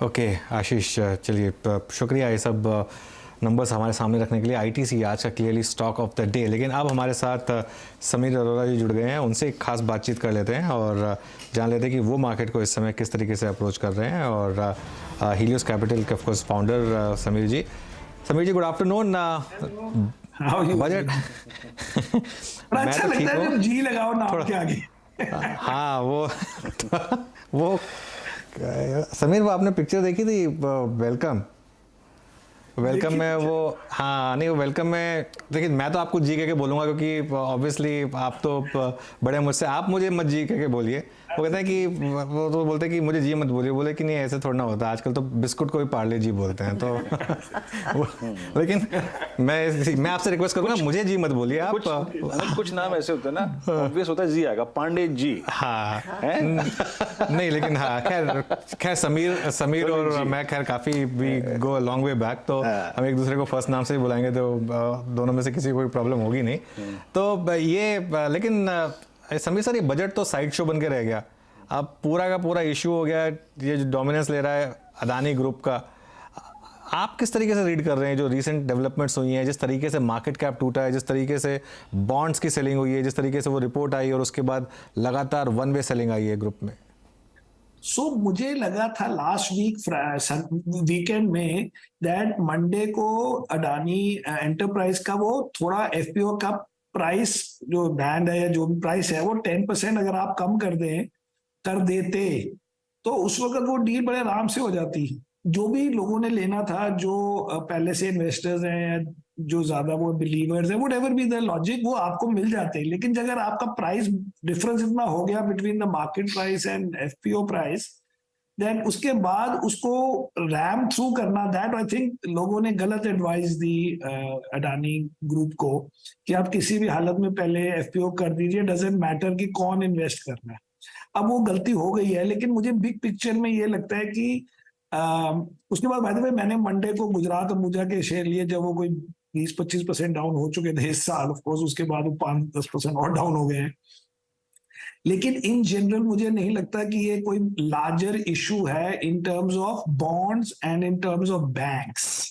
Okay आशीष, चलिए शुक्रिया ये सब नंबर्स हमारे सामने रखने के लिए। आईटीसी आज का clearly stock of the day. लेकिन अब हमारे साथ समीर अरोड़ा जी जुड़ गए हैं, उनसे एक खास बातचीत कर लेते हैं और जान लेते हैं कि वो मार्केट को इस समय किस तरीके से अप्रोच कर रहे हैं। और हीलियोस कैपिटल के ऑफकोर्स फाउंडर समीर जी, गुड आफ्टरनून। बजट मैं अच्छा तो ठीक लगता है हूँ, जब जी लगाओ नाम के आगे। हाँ वो समीर, वो आपने पिक्चर देखी थी वेलकम में? वो हाँ नहीं, वो वेलकम में देखिए, मैं तो आपको जी कह के बोलूँगा क्योंकि ऑब्वियसली आप तो बड़े मुझसे, आप मुझे मत जी कह के बोलिए। वो कहते हैं कि वो तो बोलते हैं कि मुझे जी मत बोलिए, बोले कि नहीं ऐसे थोड़ा ना होता, आजकल तो बिस्कुट को भी पार्ले जी बोलते हैं तो लेकिन मैं आपसे रिक्वेस्ट करूँगा, मुझे जी मत बोलिए आप। कुछ नाम ऐसे होते हैं ना, ऑब्वियस होता है जी आएगा, पांडे जी। हाँ नहीं, लेकिन हाँ खैर समीर और मैं खैर काफ़ी we go a long way back, तो हम एक दूसरे को फर्स्ट नाम से ही बुलाएंगे तो दोनों में से किसी को कोई प्रॉब्लम होगी नहीं। तो ये लेकिन समीर सर, ये बजट तो साइड शो बन के रह गया। अब पूरा का पूरा इशू हो गया, ये जो डोमिनेंस ले रहा है अदानी ग्रुप का। आप किस तरीके से रीड कर रहे हैं जो रीसेंट डेवलपमेंट्स हुई हैं, जिस तरीके से मार्केट कैप टूटा है, जिस तरीके से बॉन्ड्स की सेलिंग हुई है, जिस तरीके से वो रिपोर्ट आई और उसके बाद लगातार वन वे सेलिंग आई है ग्रुप में? मुझे लगा था लास्ट वीकेंड में दैट मंडे को अडानी एंटरप्राइज का वो थोड़ा एफपीओ का प्राइस जो बैंड है या जो भी प्राइस है वो 10% अगर आप कम कर देते तो उस वक्त वो डील बड़े आराम से हो जाती। जो भी लोगों ने लेना था, जो पहले से इन्वेस्टर्स हैं, जो ज्यादा वो बिलीवर्स हैं, व्हाटएवर बी द लॉजिक, वो आपको मिल जाते हैं। लेकिन अगर आपका प्राइस डिफरेंस इतना हो गया between the market price and FPO price, then उसके बाद उसको रैम थ्रू करना, दैट आई थिंक लोगों ने गलत एडवाइस दी अडानी ग्रुप को कि आप किसी भी हालत में पहले एफपीओ कर दीजिए, डजेंट मैटर कि कौन इन्वेस्ट करना है। अब वो गलती हो गई है, लेकिन मुझे बिग पिक्चर में ये लगता है कि उसके बाद बाय द वे मैंने मंडे को गुजरात अंबुजा के शेयर लिए जब वो कोई 20-25% डाउन हो चुके थे इस साल। ऑफ कोर्स उसके बाद वो 5-10% और डाउन हो गए हैं। लेकिन इन जनरल मुझे नहीं लगता कि ये कोई लार्जर इशू है in terms of bonds and in terms of banks.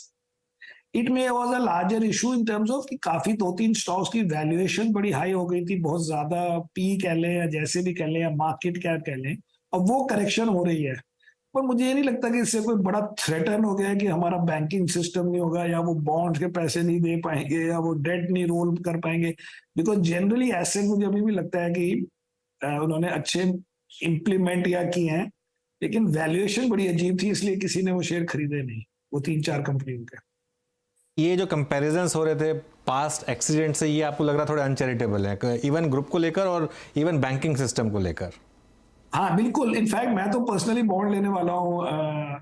It may was a larger issue in terms of कि काफी 2-3 स्टॉक्स की वैल्यूएशन बड़ी हाई हो गई थी, बहुत ज्यादा, पी कह लें या जैसे भी कह लें या मार्केट कैप कह लें। अब वो करेक्शन हो रही है, पर मुझे ये नहीं लगता कि इससे कोई बड़ा थ्रेटन हो गया कि हमारा बैंकिंग सिस्टम नहीं होगा या वो बॉन्ड्स के पैसे नहीं दे पाएंगे या वो डेट नहीं रोल कर पाएंगे। बिकॉज जनरली एसेट मुझे अभी भी लगता है कि उन्होंने अच्छे इम्प्लीमेंट या किए हैं, लेकिन वैल्यूएशन बड़ी अजीब थी, इसलिए किसी ने वो शेयर खरीदे नहीं, वो 3-4 कंपनियों के। ये जो कंपैरिजंस हो रहे थे पास्ट एक्सीडेंट से, ये आपको लग रहा थोड़ा अनचैरिटेबल है, इवन ग्रुप को लेकर और इवन बैंकिंग सिस्टम को लेकर? हाँ बिल्कुल, इनफैक्ट मैं तो पर्सनली बॉन्ड लेने वाला हूँ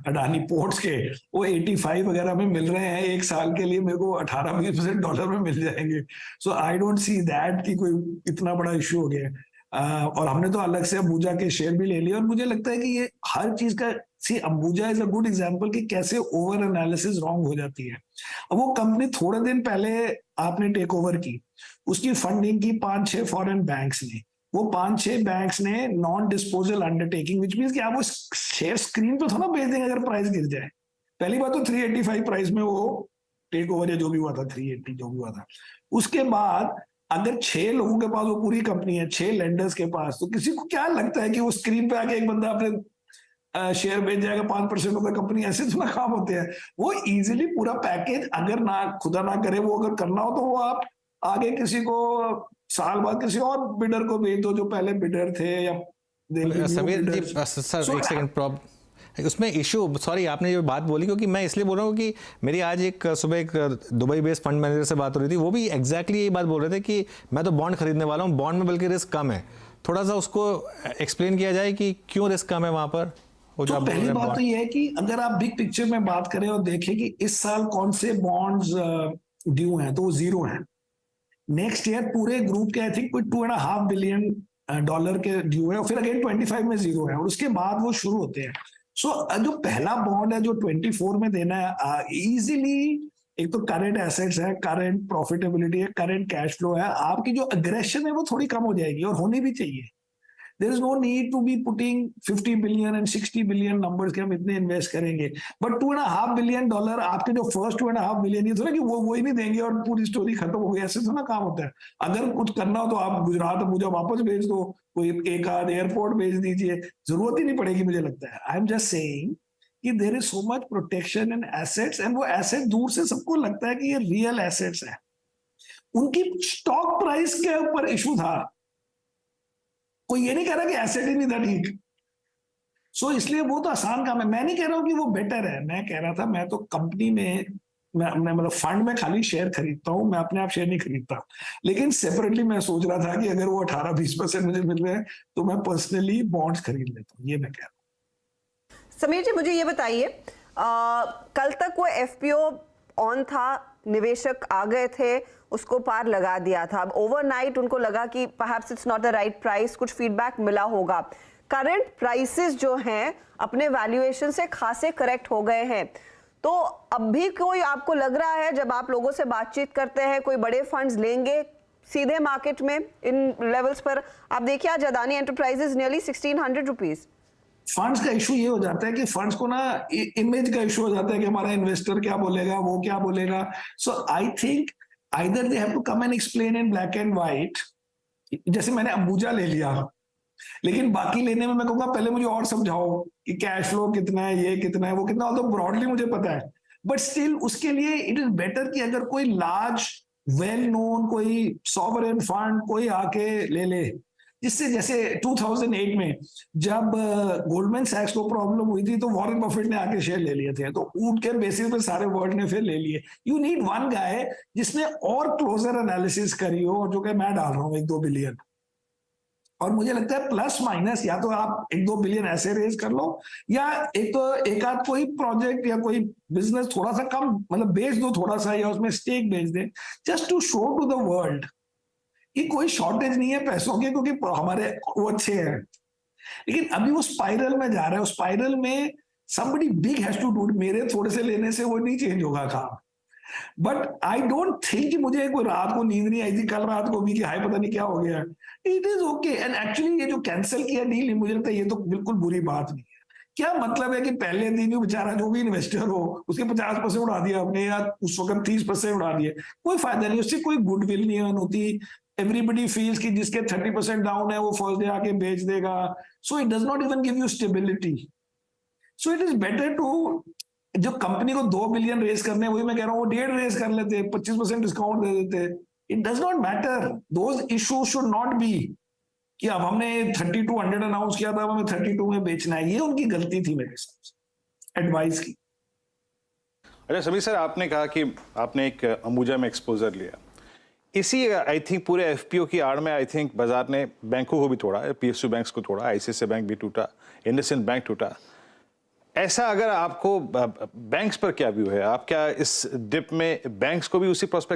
अडानी पोर्ट्स के। वो 85 वगैरह में मिल रहे हैं, एक साल के लिए मेरे को 18-20% डॉलर में मिल जाएंगे। सो आई डोंट सी दैट कि कोई इतना बड़ा इश्यू हो गया। और हमने तो अलग से अंबुजा के शेयर भी ले लिए, और मुझे लगता है कि ये हर चीज का, see Ambuja is a good example कि कैसे ओवर एनालिसिस रॉन्ग हो जाती है। अब वो कंपनी थोड़े दिन पहले आपने टेक ओवर की, उसकी फंडिंग की 5-6 फॉरेन बैंक्स ने, वो 5-6 बैंक्स ने non disposal undertaking, which means कि आप वो शेयर स्क्रीन पे थोड़ा बेच देंगे अगर प्राइस गिर जाए। पहली बात तो 385 प्राइस में वो टेक ओवर या जो भी हुआ था, 380 जो भी हुआ था, उसके बाद अगर 6 लोगों के पास वो पूरी कंपनी है, 6 लेंडर्स के पास, तो किसी को क्या लगता है कि वो स्क्रीन पे आके एक बंदा अपने शेयर बेच जाएगा 5% ऑफ द कंपनी? ऐसे तो ना काम होते हैं। वो इजीली पूरा पैकेज, अगर ना खुदा ना करे वो अगर करना हो, तो वो आप आगे किसी को साल बाद किसी और बिडर को भेज दो जो पहले बिडर थे, या समीर जी सर एक सेकंड, उसमें इशू, सॉरी आपने जो बात बोली, क्योंकि मैं इसलिए बोल रहा हूँ कि मेरी आज सुबह एक दुबई बेस्ड फंड मैनेजर से बात हो रही थी, वो भी एग्जैक्टली यही बात बोल रहे थे कि मैं तो बॉन्ड खरीदने वाला हूँ, बॉन्ड में बल्कि रिस्क कम है। थोड़ा सा उसको एक्सप्लेन किया जाए कि क्यों रिस्क कम है वहां पर। तो पहली बात तो ये है कि अगर आप बिग पिक्चर में बात करें और देखें कि इस साल कौन से बॉन्ड्स ड्यू हैं, तो वो 0 हैं। नेक्स्ट ईयर पूरे ग्रुप के आई थिंक कोई $2.5 बिलियन डॉलर के ड्यू है, और फिर अगेन 25 में 0 है, और उसके बाद वो शुरू होते हैं। जो पहला बॉन्ड है जो 24 में देना है, इजीली एक तो करंट एसेट्स है, करंट प्रॉफिटेबिलिटी है, करंट कैश फ्लो है, आपकी जो अग्रेशन है वो थोड़ी कम हो जाएगी, और होनी भी चाहिए। There is no need to be putting 50 billion and 60 billion numbers के हम इतने इन्वेस्ट करेंगे, बट $2.5 बिलियन आपके जो फर्स्ट $2.5 बिलियन, ये थोड़ा कि वो ही नहीं देंगे और पूरी स्टोरी खत्म हो गई, ऐसे थोड़ा काम होता है। अगर कुछ करना हो तो आप गुजरात अबूजा वापस भेज दो, कोई एक आध एयरपोर्ट भेज दीजिए, जरूरत ही नहीं पड़ेगी मुझे लगता है। आई एम जस्ट सेइंग कि there is so much protection in assets, and वो एसेट दूर से सबको लगता है कि ये रियल एसेट्स है। उनकी स्टॉक प्राइस के ऊपर इशू था, कोई ये नहीं कह रहा कि एसेट ही नहीं था ठीक। सो इसलिए वो तो आसान काम है। मैं नहीं कह रहा हूं कि वो बेटर है, मैं कह रहा था मैं तो कंपनी में, मैं मतलब फंड में खाली शेयर खरीदता हूं, मैं अपने आप शेयर नहीं खरीदता। लेकिन सेपरेटली मैं सोच रहा था कि अगर वो 18-20% मुझे मिल रहे हैं तो मैं पर्सनली बॉन्ड्स खरीद लेता हूं, ये मैं कह रहा हूं। समीर जी, मुझे ये बताइए, कल तक वो एफपीओ ऑन था, निवेशक आ गए थे, उसको पार लगा दिया था। अब ओवरनाइट उनको लगा कि perhaps it's not the right price, कुछ फीडबैक मिला होगा। करंट प्राइसेस जो हैं अपने वैल्यूएशन से खासे करेक्ट हो गए हैं, तो अब भी कोई आपको लग रहा है, जब आप लोगों से बातचीत करते हैं, कोई बड़े फंड्स लेंगे सीधे मार्केट में इन लेवल्स पर? आप देखिए आज Adani enterprises nearly 1600 rupees. Funds का इशू ये हो जाता है कि फंड्स को ना इमेज का इशू हो जाता है कि हमारा इन्वेस्टर क्या बोलेगा, वो क्या बोलेगा। So I think either they have to come and explain in black and white. जैसे मैंने अंबुजा ले लिया, लेकिन बाकी लेने में मैं कहूंगा पहले मुझे और समझाओ कि कैश फ्लो कितना है, ये कितना है, वो कितना, तो ब्रॉडली मुझे पता है, बट स्टिल उसके लिए इट इज बेटर कि अगर कोई लार्ज वेल नोन कोई सॉवरेन फंड कोई आके ले ले, जिससे जैसे 2008 में जब गोल्डमैन सैक्स को प्रॉब्लम हुई थी तो वॉरेन बफेट ने आके शेयर ले लिए थे, तो उनके बेसिस पे सारे वर्ल्ड ने फिर ले लिए। यू नीड वन गाय जिसने और क्लोजर एनालिसिस करी हो, जो कि मैं डाल रहा हूँ 1-2 बिलियन। और मुझे लगता है प्लस माइनस या तो आप 1-2 बिलियन ऐसे रेज कर लो, या एक आध कोई प्रोजेक्ट या कोई बिजनेस थोड़ा सा कम मतलब बेच दो थोड़ा सा, या उसमें स्टेक बेच दे, just to show to the world कि कोई शॉर्टेज नहीं है पैसों के, क्योंकि हमारे वो अच्छे हैं। लेकिन अभी वो स्पाइरल में जा रहा है, उस स्पाइरल में somebody big has to do, मेरे थोड़े से लेने से वो नहीं चेंज होगा काम। बट आई डोंट थिंक कि मुझे कोई रात को नींद नहीं आई थी कल रात को भी कि हाय पता नहीं क्या हो गया। It is okay, and actually ये जो कैंसिल किया डील, मुझे लगता है ये तो बिल्कुल बुरी बात नहीं है। क्या मतलब है कि पहले दिन ही बेचारा जो भी इन्वेस्टर हो उसके 50% उड़ा दिया आपने, या उस वक्त 30% उड़ा दिए, कोई फायदा नहीं, उससे कोई गुडविल नहीं अर्न होती। एवरीबडी फील्स कि जिसके 30% डाउन है वो फर्स्ट डे आके बेच देगा, so it does not even give you stability. So it is better to, जो कंपनी को 2 बिलियन रेस करने, वही मैं कह रहा हूँ वो 1.5 रेस कर लेते, 25% डिस्काउंट दे देते। It does not matter, those issues should not be कि अब हमने 3200 अनाउंस किया था, अब हमें 32 में बेचना है। ये उनकी गलती थी मेरे हिसाब से, एडवाइस की। अच्छा समीर सर, आपने कहा कि आपने एक अंबुजा में एक्सपोजर लिया, इसी आई थिंक पूरे एफपीओ की आड़ में आई थिंक बाजार ने बैंकों को भी तोड़ा, पीएसयू बैंक्स को तोड़ा, आईसीआईसीआई बैंक भी टूटा, इंडसइंड बैंक टूटा। ऐसा अगर आपको बैंक्स पर क्या व्यू है, आप क्या इस डिप में बैंक्स को भी उसी प्रोस्पेक्ट